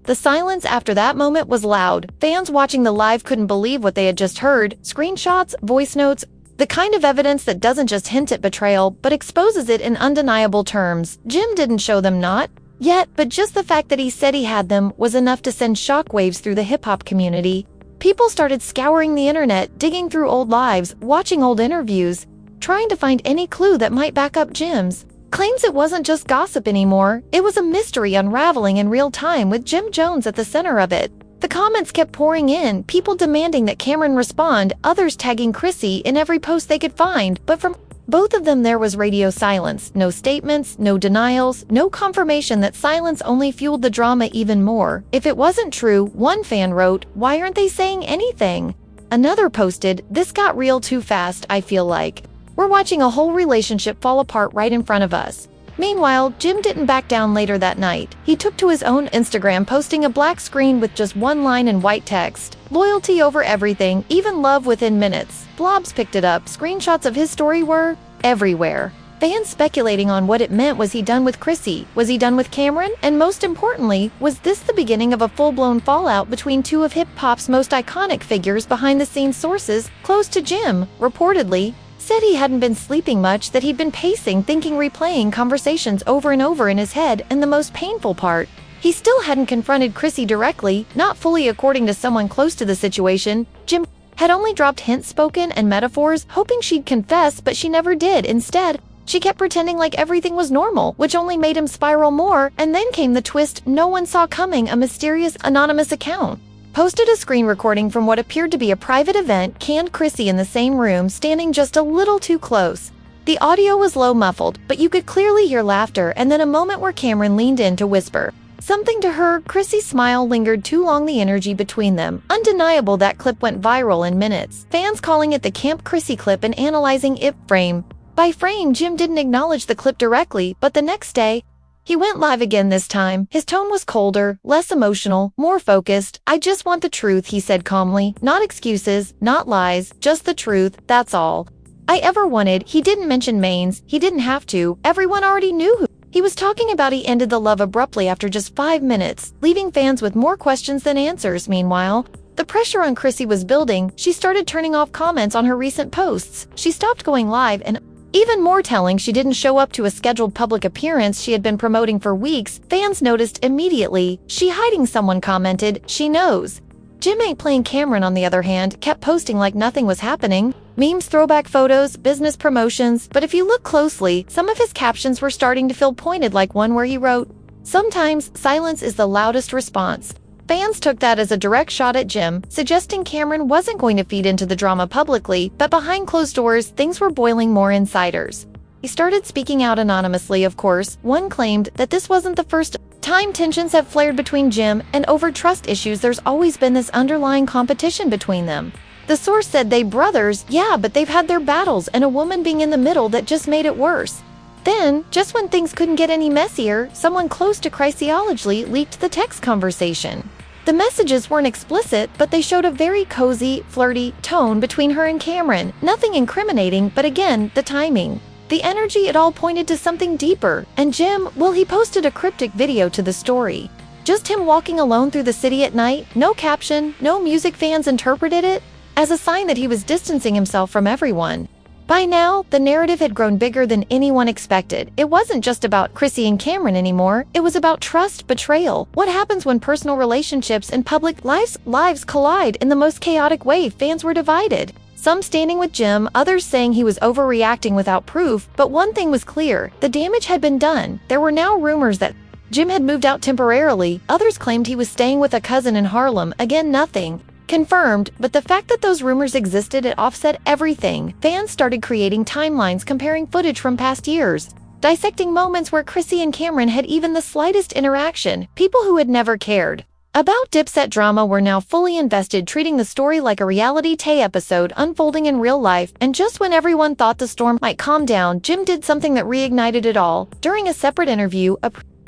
The silence after that moment was loud. Fans watching the live couldn't believe what they had just heard. Screenshots, voice notes, the kind of evidence that doesn't just hint at betrayal, but exposes it in undeniable terms. Jim didn't show them not yet, but just the fact that he said he had them was enough to send shockwaves through the hip-hop community. People started scouring the internet, digging through old lives, watching old interviews, trying to find any clue that might back up Jim's claims. It wasn't just gossip anymore. It was a mystery unraveling in real time, with Jim Jones at the center of it. The comments kept pouring in, people demanding that Cameron respond, others tagging Chrissy in every post they could find, but from both of them there was radio silence. No statements, no denials, no confirmation. That silence only fueled the drama even more. If it wasn't true, one fan wrote, "Why aren't they saying anything?" Another posted, "This got real too fast, I feel like. We're watching a whole relationship fall apart right in front of us." Meanwhile, Jim didn't back down later that night. He took to his own Instagram, posting a black screen with just one line in white text. "Loyalty over everything, even love within minutes." Blobs picked it up. Screenshots of his story were everywhere. Fans speculating on what it meant. Was he done with Chrissy? Was he done with Cameron? And most importantly, was this the beginning of a full-blown fallout between two of hip-hop's most iconic figures? Behind-the-scenes sources close to Jim reportedly said he hadn't been sleeping much, that he'd been pacing, thinking, replaying conversations over and over in his head, and the most painful part, he still hadn't confronted Chrissy directly, not fully. According to someone close to the situation, Jim had only dropped hints, spoken, and metaphors, hoping she'd confess, but she never did. Instead, she kept pretending like everything was normal, which only made him spiral more. And then came the twist no one saw coming. A mysterious, anonymous account posted a screen recording from what appeared to be a private event, canned Chrissy in the same room, standing just a little too close. The audio was low, muffled, but you could clearly hear laughter, and then a moment where Cameron leaned in to whisper something to her. Chrissy's smile lingered too long, the energy between them undeniable. That clip went viral in minutes, fans calling it the Camp Chrissy clip and analyzing it frame by frame. Jim didn't acknowledge the clip directly, but the next day, he went live again. This time, his tone was colder, less emotional, more focused. "I just want the truth," he said calmly. "Not excuses, not lies, just the truth. That's all I ever wanted." He didn't mention Maines. He didn't have to. Everyone already knew who he was talking about. He ended the love abruptly after just 5 minutes, leaving fans with more questions than answers. Meanwhile, the pressure on Chrissy was building. She started turning off comments on her recent posts. She stopped going live, and even more telling, she didn't show up to a scheduled public appearance she had been promoting for weeks. Fans noticed immediately. "She hiding," someone commented. "She knows." Jim ain't playing. Cameron, on the other hand, kept posting like nothing was happening. Memes, throwback photos, business promotions. But if you look closely, some of his captions were starting to feel pointed, like one where he wrote, "Sometimes silence is the loudest response." Fans took that as a direct shot at Jim, suggesting Cameron wasn't going to feed into the drama publicly, but behind closed doors, things were boiling. More insiders he started speaking out anonymously, of course. One claimed that this wasn't the first time tensions have flared between Jim, and over trust issues. There's always been this underlying competition between them. The source said they brothers, yeah, but they've had their battles, and a woman being in the middle that just made it worse. Then, just when things couldn't get any messier, someone close to Chrissy allegedly leaked the text conversation. The messages weren't explicit, but they showed a very cozy, flirty tone between her and Cameron. Nothing incriminating, but again, the timing, the energy, it all pointed to something deeper. And Jim, well, he posted a cryptic video to the story. Just him walking alone through the city at night, no caption, no music. Fans interpreted it as a sign that he was distancing himself from everyone. By now, the narrative had grown bigger than anyone expected. It wasn't just about Chrissy and Cameron anymore. It was about trust, betrayal. What happens when personal relationships and public lives collide in the most chaotic way? Fans were divided. Some standing with Jim, others saying he was overreacting without proof. But one thing was clear, the damage had been done. There were now rumors that Jim had moved out temporarily. Others claimed he was staying with a cousin in Harlem. Again, nothing confirmed, but the fact that those rumors existed, it offset everything. Fans started creating timelines, comparing footage from past years, dissecting moments where Chrissy and Cameron had even the slightest interaction. People who had never cared about Dipset drama were now fully invested, treating the story like a reality TV episode unfolding in real life. And just when everyone thought the storm might calm down, Jim did something that reignited it all. During a separate interview,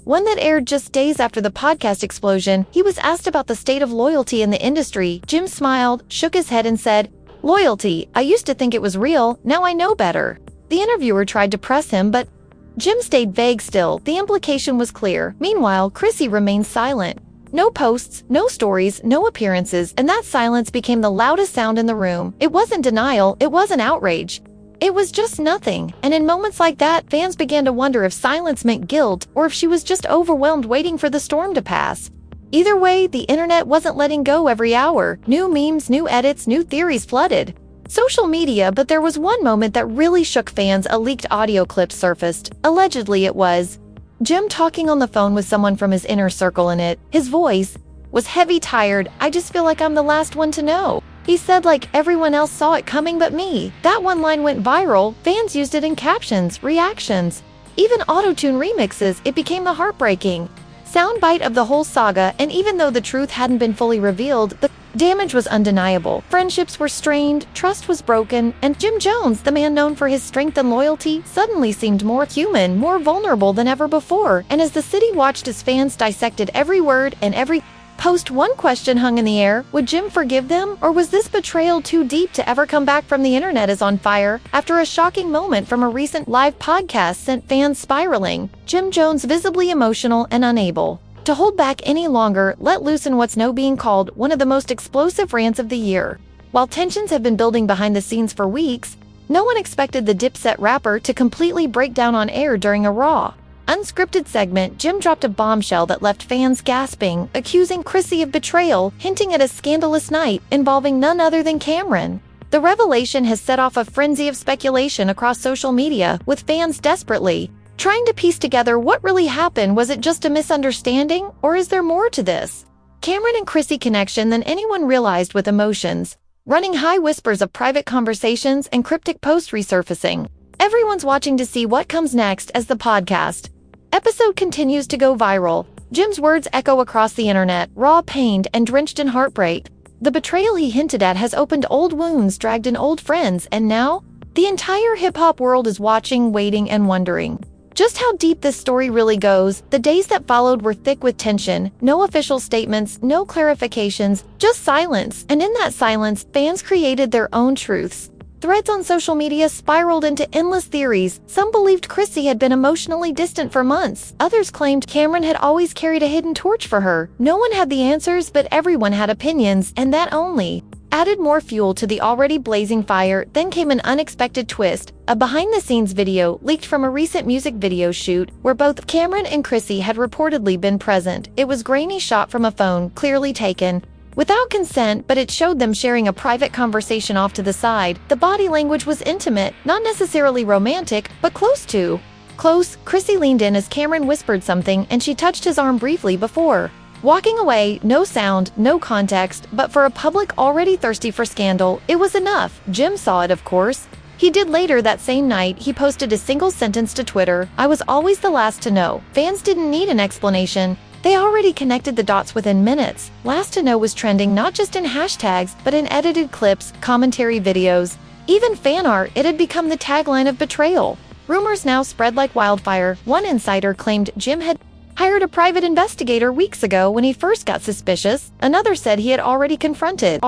one that aired just days after the podcast explosion, he was asked about the state of loyalty in the industry. Jim smiled, shook his head, and said, "Loyalty, I used to think it was real, now I know better." The interviewer tried to press him, but Jim stayed vague still. The implication was clear. Meanwhile, Chrissy remained silent. No posts, no stories, no appearances, and that silence became the loudest sound in the room. It wasn't denial, it wasn't outrage. It was just nothing, and in moments like that, fans began to wonder if silence meant guilt or if she was just overwhelmed waiting for the storm to pass. Either way, the internet wasn't letting go every hour. New memes, new edits, new theories flooded social media, but there was one moment that really shook fans. A leaked audio clip surfaced. Allegedly, it was Jim talking on the phone with someone from his inner circle, and his voice was heavy, tired. "I just feel like I'm the last one to know," he said, like everyone else saw it coming but me. That one line went viral. Fans used it in captions, reactions, even auto-tune remixes. It became the heartbreaking soundbite of the whole saga, and even though the truth hadn't been fully revealed, the damage was undeniable. Friendships were strained, trust was broken, and Jim Jones, the man known for his strength and loyalty, suddenly seemed more human, more vulnerable than ever before. And as the city watched as fans dissected every word and every post, one question hung in the air: would Jim forgive them, or was this betrayal too deep to ever come back from? The internet is on fire after a shocking moment from a recent live podcast sent fans spiraling. Jim Jones, visibly emotional and unable to hold back any longer, let loose in what's now being called one of the most explosive rants of the year. While tensions have been building behind the scenes for weeks, no one expected the Dipset rapper to completely break down on air during a raw, unscripted segment. Jim dropped a bombshell that left fans gasping, accusing Chrissy of betrayal, hinting at a scandalous night involving none other than Cameron. The revelation has set off a frenzy of speculation across social media, with fans desperately trying to piece together what really happened. Was it just a misunderstanding, or is there more to this Cameron and Chrissy connection than anyone realized? With emotions running high, whispers of private conversations and cryptic posts resurfacing, everyone's watching to see what comes next as the podcast episode continues to go viral. Jim's words echo across the internet, raw, pained, and drenched in heartbreak. The betrayal he hinted at has opened old wounds, dragged in old friends, and now the entire hip-hop world is watching, waiting, and wondering just how deep this story really goes. The days that followed were thick with tension. No official statements, no clarifications, just silence. And in that silence, fans created their own truths. Threads on social media spiraled into endless theories. Some believed Chrissy had been emotionally distant for months. Others claimed Cameron had always carried a hidden torch for her. No one had the answers, but everyone had opinions, and that only added more fuel to the already blazing fire. Then came an unexpected twist. A behind-the-scenes video leaked from a recent music video shoot where both Cameron and Chrissy had reportedly been present. It was grainy, shot from a phone, clearly taken without consent, but it showed them sharing a private conversation off to the side. The body language was intimate, not necessarily romantic, but close to close. Chrissy leaned in as Cameron whispered something, and she touched his arm briefly before walking away. No sound, no context, but for a public already thirsty for scandal, it was enough. Jim saw it, of course. He did later that same night. He posted a single sentence to Twitter: "I was always the last to know." Fans didn't need an explanation. They already connected the dots within minutes. Last to know was trending not just in hashtags, but in edited clips, commentary videos, even fan art. It had become the tagline of Betrayal. Rumors now spread like wildfire. One insider claimed Jim had hired a private investigator weeks ago when he first got suspicious. Another said he had already confronted.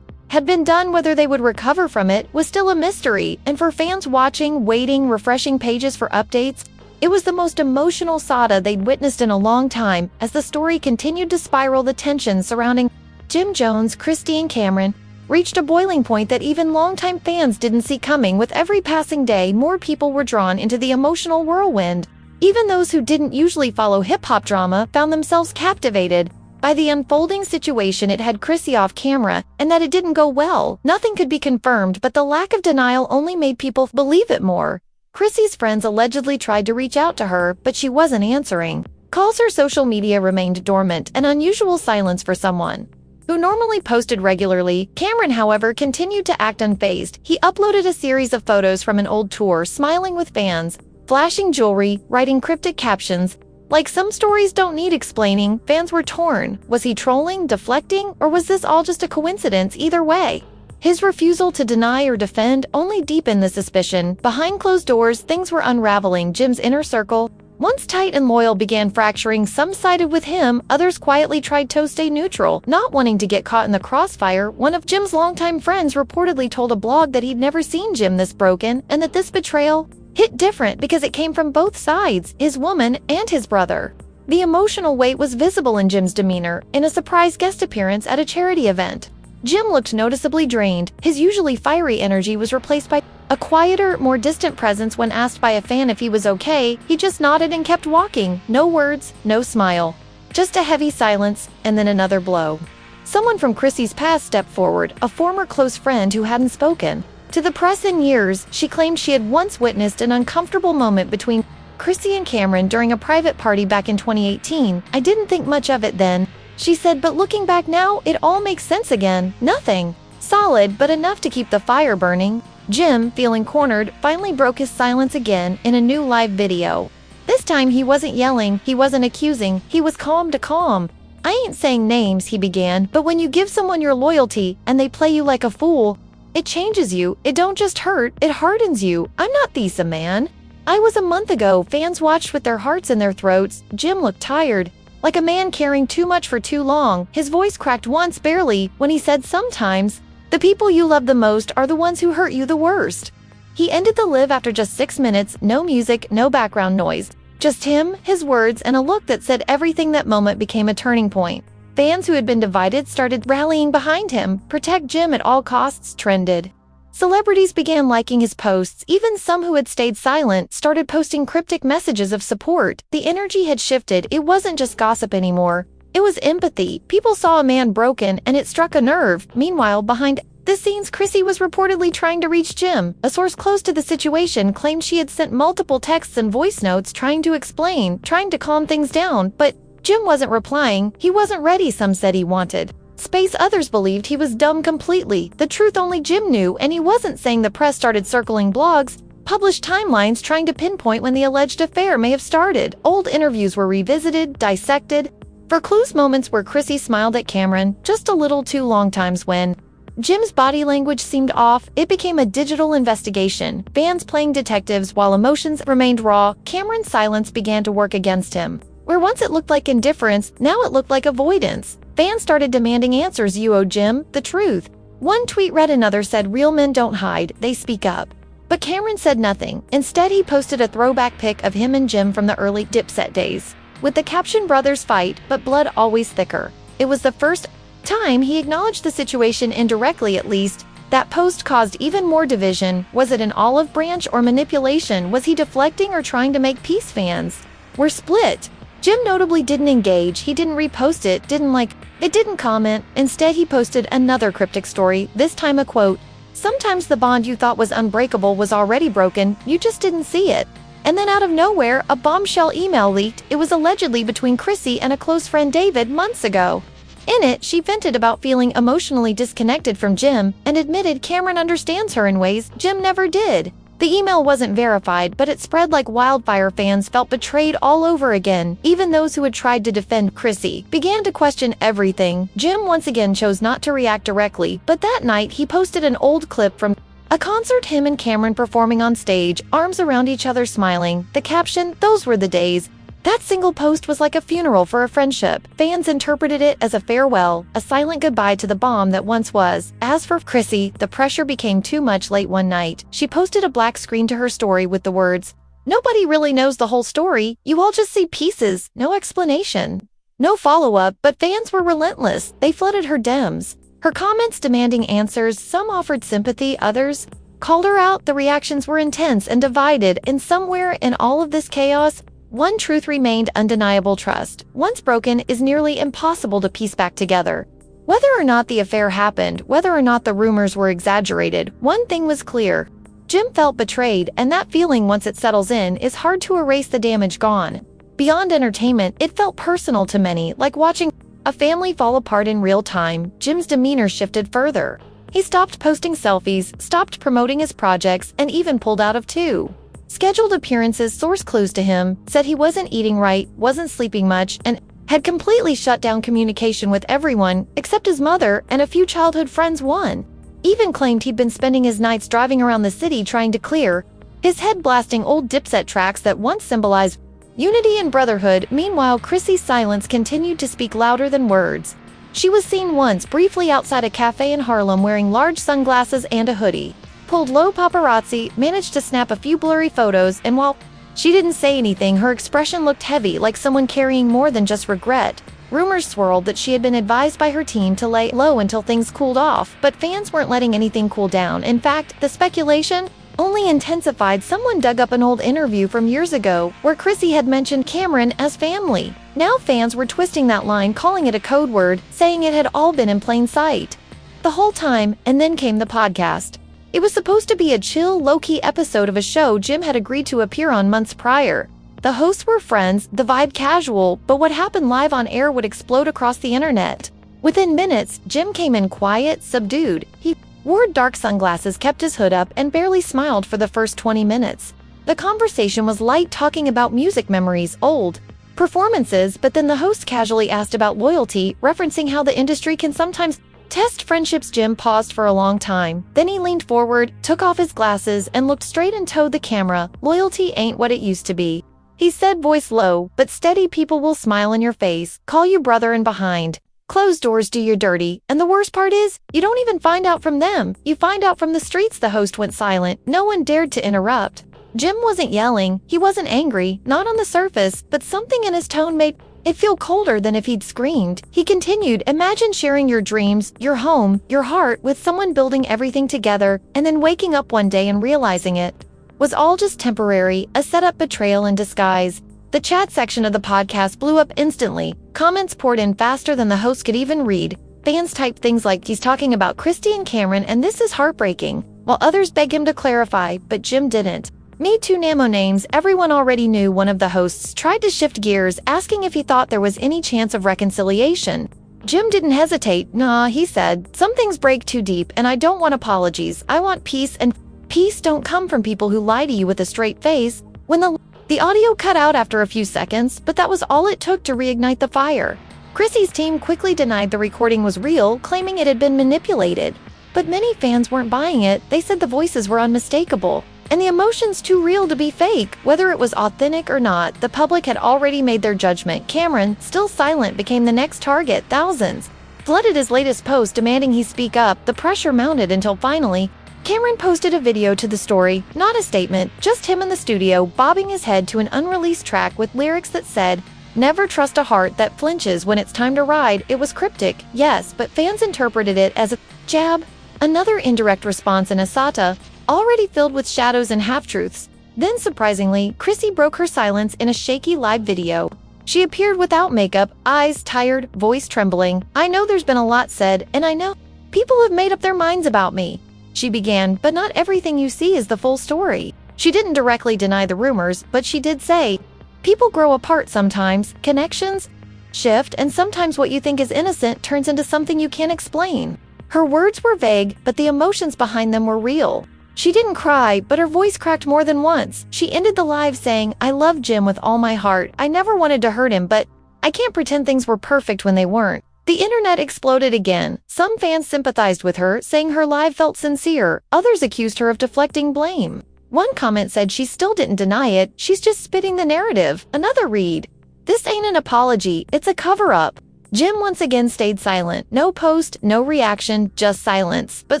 Had been done. Whether they would recover from it was still a mystery. And for fans watching, waiting, refreshing pages for updates, it was the most emotional saga they'd witnessed in a long time. As the story continued to spiral, the tension surrounding Jim Jones, Christy, and Cameron reached a boiling point that even longtime fans didn't see coming. With every passing day, more people were drawn into the emotional whirlwind. Even those who didn't usually follow hip-hop drama found themselves captivated by the unfolding situation. It had Chrissy off camera, and that it didn't go well. Nothing could be confirmed, but the lack of denial only made people believe it more. Chrissy's friends allegedly tried to reach out to her, but she wasn't answering calls. Her social media remained dormant, an unusual silence for someone who normally posted regularly. Cameron, however, continued to act unfazed. He uploaded a series of photos from an old tour, smiling with fans, flashing jewelry, writing cryptic captions. Like some stories don't need explaining, fans were torn. Was he trolling, deflecting, or was this all just a coincidence? Either way, his refusal to deny or defend only deepened the suspicion. Behind closed doors, things were unraveling. Jim's inner circle, once tight and loyal, began fracturing. Some sided with him, others quietly tried to stay neutral, not wanting to get caught in the crossfire. One of Jim's longtime friends reportedly told a blog that he'd never seen Jim this broken, and that this betrayal hit different because it came from both sides, his woman and his brother. The emotional weight was visible in Jim's demeanor in a surprise guest appearance at a charity event. Jim looked noticeably drained. His usually fiery energy was replaced by a quieter, more distant presence. When asked by a fan if he was okay, he just nodded and kept walking. No words, no smile. Just a heavy silence, and then another blow. Someone from Chrissy's past stepped forward, a former close friend who hadn't spoken to the press in years. She claimed she had once witnessed an uncomfortable moment between Chrissy and Cameron during a private party back in 2018. "I didn't think much of it then," she said, "but looking back now, it all makes sense again. Nothing solid, but enough to keep the fire burning." Jim, feeling cornered, finally broke his silence again in a new live video. This time he wasn't yelling, he wasn't accusing, he was calm to calm. "I ain't saying names," he began, "but when you give someone your loyalty and they play you like a fool, it changes you. It don't just hurt, it hardens you. I'm not these a man. I was a month ago." Fans watched with their hearts in their throats. Jim looked tired, like a man carrying too much for too long. His voice cracked once barely when he said, "Sometimes the people you love the most are the ones who hurt you the worst." He ended the live after just 6 minutes, no music, no background noise. Just him, his words, and a look that said everything. That moment became a turning point. Fans who had been divided started rallying behind him. "Protect Jim at all costs" trended. Celebrities began liking his posts. Even some who had stayed silent started posting cryptic messages of support. The energy had shifted. It wasn't just gossip anymore. It was empathy. People saw a man broken, and it struck a nerve. Meanwhile, behind the scenes, Chrissy was reportedly trying to reach Jim. A source close to the situation claimed she had sent multiple texts and voice notes trying to explain, trying to calm things down, but Jim wasn't replying. He wasn't ready, some said he wanted space. Others believed he was dumb completely. The truth only Jim knew, and he wasn't saying. The press started circling blogs, published timelines trying to pinpoint when the alleged affair may have started. Old interviews were revisited, dissected, for clues. Moments where Chrissy smiled at Cameron, just a little too long. Times when Jim's body language seemed off. It became a digital investigation, fans playing detectives while emotions remained raw. Cameron's silence began to work against him. Where once it looked like indifference, now it looked like avoidance. Fans started demanding answers. "You owe Jim the truth." One tweet read. Another said, "Real men don't hide, they speak up." But Cameron said nothing. Instead, he posted a throwback pic of him and Jim from the early Dipset days, with the caption, "Brothers fight, but blood always thicker." It was the first time he acknowledged the situation indirectly, at least. That post caused even more division. Was it an olive branch or manipulation? Was he deflecting or trying to make peace? Fans were split. Jim notably didn't engage. He didn't repost it, didn't like it, didn't comment. Instead, he posted another cryptic story, this time a quote. "Sometimes the bond you thought was unbreakable was already broken, you just didn't see it." And then out of nowhere, a bombshell email leaked. It was allegedly between Chrissy and a close friend, David, months ago. In it, she vented about feeling emotionally disconnected from Jim and admitted Cameron understands her in ways Jim never did. The email wasn't verified, but it spread like wildfire. Fans felt betrayed all over again. Even those who had tried to defend Chrissy began to question everything. Jim once again chose not to react directly, but that night he posted an old clip from a concert, him and Cameron performing on stage, arms around each other smiling. The caption, "Those were the days." That single post was like a funeral for a friendship. Fans interpreted it as a farewell, a silent goodbye to the bomb that once was. As for Chrissy, the pressure became too much. Late one night, she posted a black screen to her story with the words, "Nobody really knows the whole story. You all just see pieces, no explanation." No follow-up, but fans were relentless. They flooded her DMs, her comments demanding answers. Some offered sympathy, others called her out. The reactions were intense and divided, and somewhere in all of this chaos, one truth remained undeniable: trust, once broken, is nearly impossible to piece back together. Whether or not the affair happened, whether or not the rumors were exaggerated, one thing was clear. Jim felt betrayed, and that feeling, once it settles in, is hard to erase. The damage gone. Beyond entertainment, it felt personal to many, like watching a family fall apart in real time. Jim's demeanor shifted further. He stopped posting selfies, stopped promoting his projects, and even pulled out of two scheduled appearances. Source clues to him said he wasn't eating right, wasn't sleeping much, and had completely shut down communication with everyone except his mother and a few childhood friends. One even claimed he'd been spending his nights driving around the city trying to clear his head, blasting old Dipset tracks that once symbolized unity and brotherhood. Meanwhile, Chrissy's silence continued to speak louder than words. She was seen once briefly outside a cafe in Harlem wearing large sunglasses and a hoodie, pulled low paparazzi, managed to snap a few blurry photos, and while She didn't say anything. Her expression looked heavy, like someone carrying more than just regret. Rumors swirled that she had been advised by her team to lay low until things cooled off, but fans weren't letting anything cool down. In fact, the speculation only intensified. Someone dug up an old interview from years ago where Chrissy had mentioned Cameron as family. Now fans were twisting that line, calling it a code word, saying it had all been in plain sight the whole time. And then came the podcast. It was supposed to be a chill, low-key episode of a show Jim had agreed to appear on months prior. The hosts were friends, the vibe casual, but what happened live on air would explode across the internet. Within minutes, Jim came in quiet, subdued. He wore dark sunglasses, kept his hood up, and barely smiled for the first 20 minutes. The conversation was light, talking about music memories, old performances, but then the host casually asked about loyalty, referencing how the industry can sometimes test friendships. Jim paused for a long time. Then he leaned forward, took off his glasses, and looked straight into the camera. Loyalty ain't what it used to be, he said, voice low but steady. People will smile in your face, call you brother, and behind closed doors do you dirty. And the worst part is, you don't even find out from them. You find out from the streets. The host went silent. No one dared to interrupt. Jim wasn't yelling. He wasn't angry, not on the surface, but something in his tone made it feel colder than if he'd screamed. He continued, imagine sharing your dreams, your home, your heart with someone, building everything together, and then waking up one day and realizing it was all just temporary, a setup, betrayal in disguise. The chat section of the podcast blew up instantly. Comments poured in faster than the host could even read. Fans typed things like, he's talking about Christy and Cameron and this is heartbreaking, while others begged him to clarify, but Jim didn't. Me Too Namo names. Everyone already knew. One of the hosts tried to shift gears, asking if he thought there was any chance of reconciliation. Jim didn't hesitate. Nah, he said, some things break too deep and I don't want apologies. I want peace, and peace don't come from people who lie to you with a straight face. When the audio cut out after a few seconds, but that was all it took to reignite the fire. Chrissy's team quickly denied the recording was real, claiming it had been manipulated. But many fans weren't buying it. They said the voices were unmistakable, and the emotions too real to be fake. Whether it was authentic or not, the public had already made their judgment. Cameron, still silent, became the next target. Thousands flooded his latest post demanding he speak up. The pressure mounted until finally, Cameron posted a video to the story, not a statement, just him in the studio bobbing his head to an unreleased track with lyrics that said, never trust a heart that flinches when it's time to ride. It was cryptic, yes, but fans interpreted it as a jab, another indirect response in a sata, already filled with shadows and half-truths. Then surprisingly, Chrissy broke her silence in a shaky live video. She appeared without makeup, eyes tired, voice trembling. I know there's been a lot said, and I know people have made up their minds about me, she began, but not everything you see is the full story. She didn't directly deny the rumors, but she did say, people grow apart sometimes, connections shift, and sometimes what you think is innocent turns into something you can't explain. Her words were vague, but the emotions behind them were real. She didn't cry, but her voice cracked more than once. She ended the live saying, I love Jim with all my heart. I never wanted to hurt him, but I can't pretend things were perfect when they weren't. The internet exploded again. Some fans sympathized with her, saying her live felt sincere. Others accused her of deflecting blame. One comment said she still didn't deny it, she's just spitting the narrative. Another read, this ain't an apology, it's a cover-up. Jim once again stayed silent. No post, no reaction, just silence. But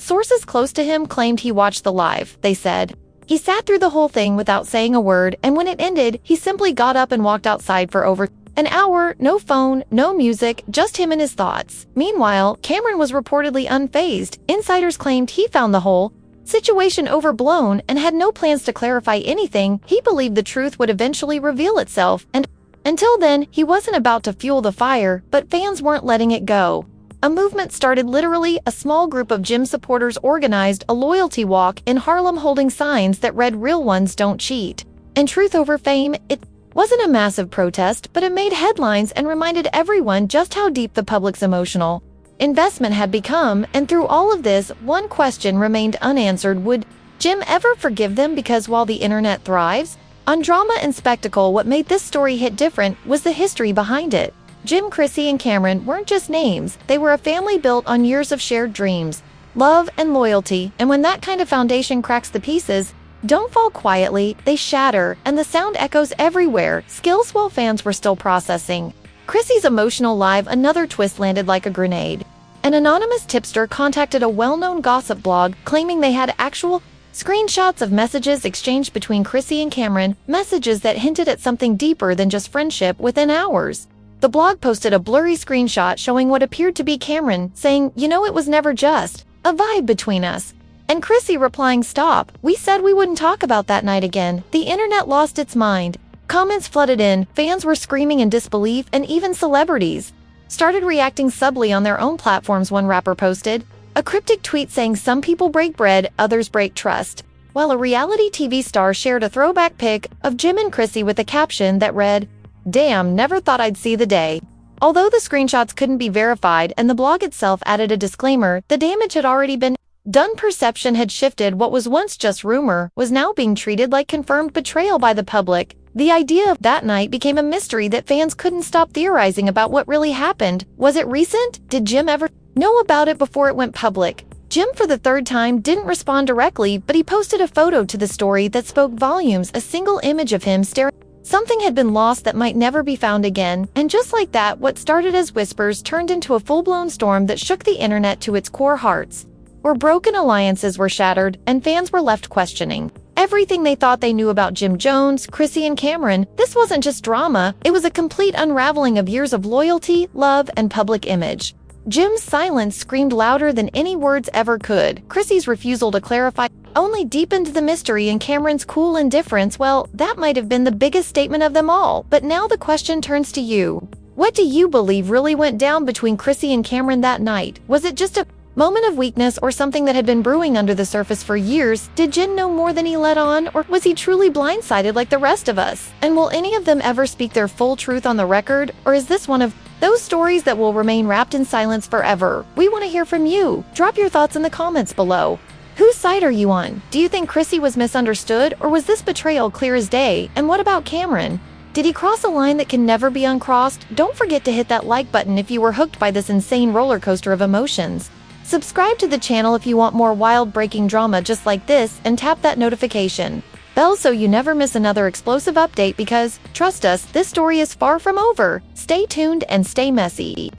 sources close to him claimed he watched the live. They said he sat through the whole thing without saying a word, and when it ended, he simply got up and walked outside for over an hour. No phone, no music, just him and his thoughts. Meanwhile, Cameron was reportedly unfazed. Insiders claimed he found the whole situation overblown and had no plans to clarify anything. He believed the truth would eventually reveal itself, and until then, he wasn't about to fuel the fire, but fans weren't letting it go. A movement started. Literally, a small group of Jim supporters organized a loyalty walk in Harlem holding signs that read, real ones don't cheat, and truth over fame. It wasn't a massive protest, but it made headlines and reminded everyone just how deep the public's emotional investment had become. And through all of this, one question remained unanswered. Would Jim ever forgive them? Because while the internet thrives on drama and spectacle, what made this story hit different was the history behind it. Jim, Chrissy, and Cameron weren't just names. They were a family built on years of shared dreams, love, and loyalty. And when that kind of foundation cracks, the pieces don't fall quietly, they shatter, and the sound echoes everywhere. Skills while fans were still processing Chrissy's emotional live, another twist landed like a grenade. An anonymous tipster contacted a well-known gossip blog claiming they had actual Screenshots of messages exchanged between Chrissy and Cameron, messages that hinted at something deeper than just friendship within hours. The blog posted a blurry screenshot showing what appeared to be Cameron saying, it was never just a vibe between us. And Chrissy replying, stop, we said we wouldn't talk about that night again. The internet lost its mind. Comments flooded in, fans were screaming in disbelief, and even celebrities started reacting subtly on their own platforms. One rapper posted a cryptic tweet saying some people break bread, others break trust, while a reality TV star shared a throwback pic of Jim and Chrissy with a caption that read, "Damn, never thought I'd see the day." Although the screenshots couldn't be verified and the blog itself added a disclaimer, the damage had already been done. Perception had shifted. What was once just rumor was now being treated like confirmed betrayal by the public. The idea of that night became a mystery that fans couldn't stop theorizing about what really happened. Was it recent? Did Jim ever know about it before it went public? Jim, for the third time, didn't respond directly, but he posted a photo to the story that spoke volumes, a single image of him staring. Something had been lost that might never be found again, and just like that, what started as whispers turned into a full-blown storm that shook the internet to its core hearts, where broken alliances were shattered, and fans were left questioning everything they thought they knew about Jim Jones, Chrissy, and Cameron. This wasn't just drama, it was a complete unraveling of years of loyalty, love, and public image. Jim's silence screamed louder than any words ever could. Chrissy's refusal to clarify only deepened the mystery, and Cameron's cool indifference, well, that might have been the biggest statement of them all. But now the question turns to you. What do you believe really went down between Chrissy and Cameron that night? Was it just a moment of weakness or something that had been brewing under the surface for years? Did Jim know more than he let on, or was he truly blindsided like the rest of us? And will any of them ever speak their full truth on the record, or is this one of those stories that will remain wrapped in silence forever? We want to hear from you. Drop your thoughts in the comments below. Whose side are you on? Do you think Chrissy was misunderstood, or was this betrayal clear as day? And what about Cameron? Did he cross a line that can never be uncrossed? Don't forget to hit that like button if you were hooked by this insane roller coaster of emotions. Subscribe to the channel if you want more wild breaking drama just like this, and tap that notification bell so you never miss another explosive update, because, trust us, this story is far from over. Stay tuned and stay messy.